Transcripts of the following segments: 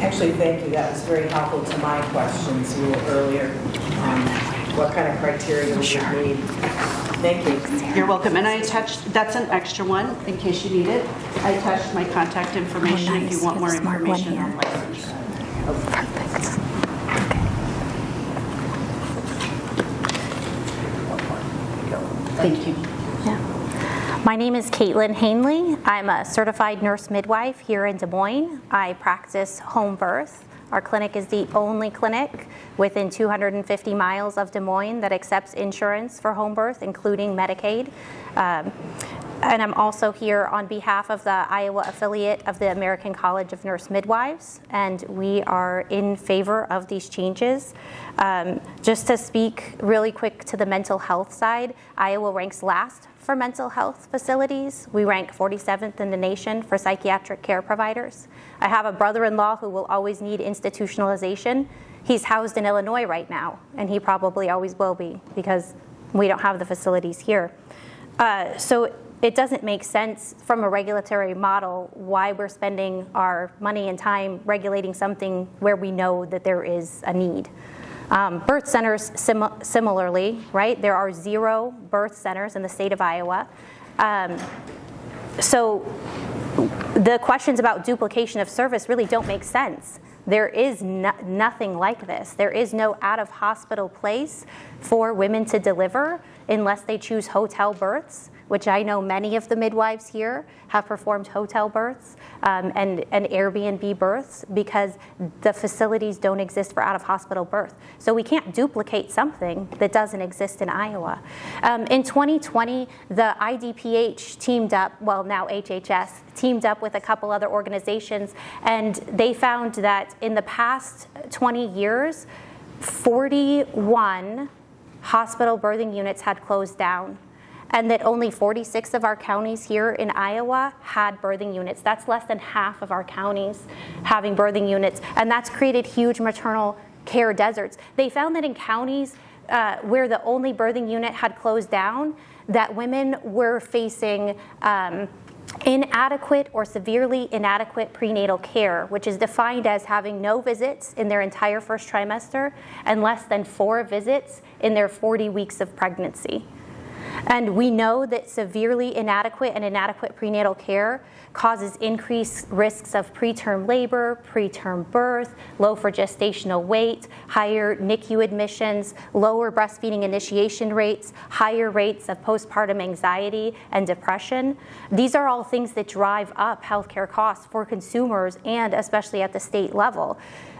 Actually, thank you. That was very helpful to my questions a little earlier on what kind of criteria we would need. Thank you. You're welcome. And I attached, that's an extra one in case you need it. I attached my contact information if you want more information on license. Perfect. Thank you. Yeah. My name is Caitlin Hanley. I'm a certified nurse midwife here in Des Moines. I practice home birth. Our clinic is the only clinic within 250 miles of Des Moines that accepts insurance for home birth, including Medicaid. And I'm also here on behalf of the Iowa affiliate of the American College of Nurse Midwives, and we are in favor of these changes. Just to speak really quick to the mental health side, Iowa ranks last for mental health facilities. We rank 47th in the nation for psychiatric care providers. I have a brother-in-law who will always need institutionalization. He's housed in Illinois right now, and he probably always will be because we don't have the facilities here. So it doesn't make sense from a regulatory model why we're spending our money and time regulating something where we know that there is a need. Birth centers similarly, right? There are 0 birth centers in the state of Iowa. So the questions about duplication of service really don't make sense. There is nothing like this. There is no out-of-hospital place for women to deliver unless they choose hotel births, which I know many of the midwives here have performed hotel births and Airbnb births because the facilities don't exist for out-of-hospital birth. So we can't duplicate something that doesn't exist in Iowa. In 2020, the IDPH teamed up, well now HHS, teamed up with a couple other organizations, and they found that in the past 20 years, 41 hospital birthing units had closed down, and that only 46 of our counties here in Iowa had birthing units. That's less than half of our counties having birthing units, and that's created huge maternal care deserts. They found that in counties where the only birthing unit had closed down, that women were facing inadequate or severely inadequate prenatal care, which is defined as having no visits in their entire first trimester and less than 4 visits in their 40 weeks of pregnancy. And we know that severely inadequate and inadequate prenatal care causes increased risks of preterm labor, preterm birth, low for gestational weight, higher NICU admissions, lower breastfeeding initiation rates, higher rates of postpartum anxiety and depression. These are all things that drive up healthcare costs for consumers and especially at the state level.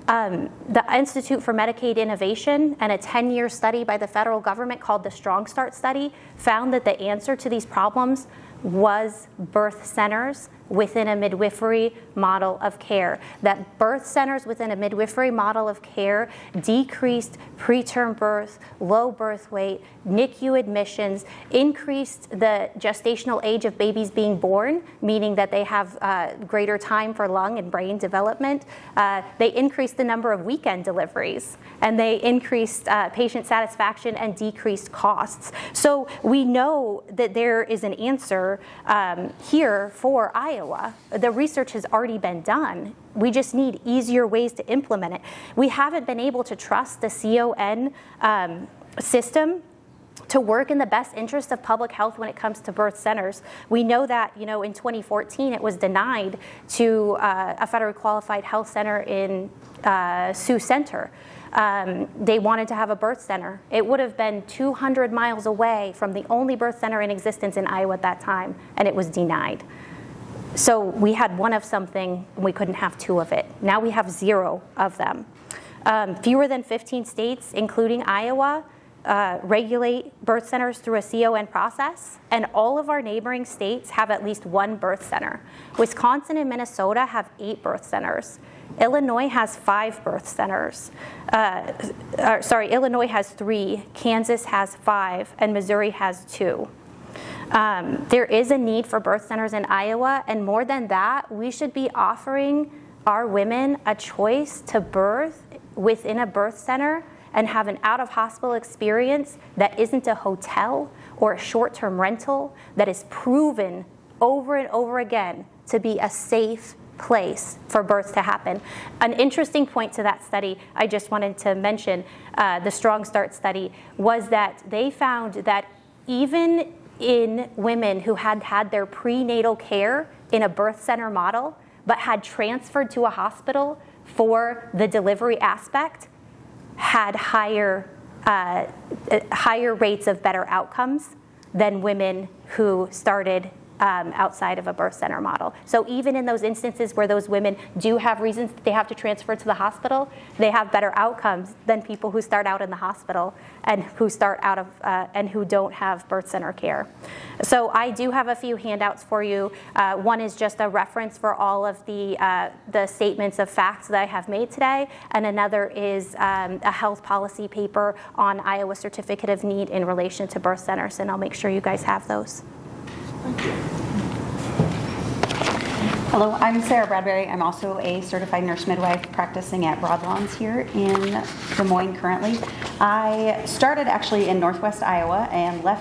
The Institute for Medicaid Innovation and a 10-year study by the federal government called the Strong Start Study found that the answer to these problems was birth centers within a midwifery model of care. That birth centers within a midwifery model of care decreased preterm birth, low birth weight, NICU admissions, increased the gestational age of babies being born, meaning that they have greater time for lung and brain development. They increased the number of weekend deliveries, and they increased patient satisfaction and decreased costs. So we know that there is an answer here for Iowa. The research has already been done. We just need easier ways to implement it. We haven't been able to trust the CON system to work in the best interest of public health when it comes to birth centers. We know that, in 2014 it was denied to a federally qualified health center in Sioux Center. They wanted to have a birth center. It would have been 200 miles away from the only birth center in existence in Iowa at that time, and it was denied. So we had one of something, and we couldn't have 2 of it. Now we have 0 of them. Fewer than 15 states, including Iowa, regulate birth centers through a CON process, and all of our neighboring states have at least 1 birth center. Wisconsin and Minnesota have 8 birth centers. Illinois has 5 birth centers. Illinois has 3, Kansas has 5, and Missouri has 2. There is a need for birth centers in Iowa, and more than that, we should be offering our women a choice to birth within a birth center and have an out-of-hospital experience that isn't a hotel or a short-term rental, that is proven over and over again to be a safe place for births to happen. An interesting point to that study, I just wanted to mention, the Strong Start study, was that they found that even in women who had had their prenatal care in a birth center model, but had transferred to a hospital for the delivery aspect, had higher rates of better outcomes than women who started outside of a birth center model. So even in those instances where those women do have reasons that they have to transfer to the hospital, they have better outcomes than people who start out in the hospital and who start out of and who don't have birth center care. So I do have a few handouts for you. One is just a reference for all of the statements of facts that I have made today, and another is a health policy paper on Iowa Certificate of Need in relation to birth centers, and I'll make sure you guys have those. Hello, I'm Sarah Bradbury. I'm also a certified nurse midwife practicing at Broadlawns here in Des Moines currently. I started actually in Northwest Iowa and left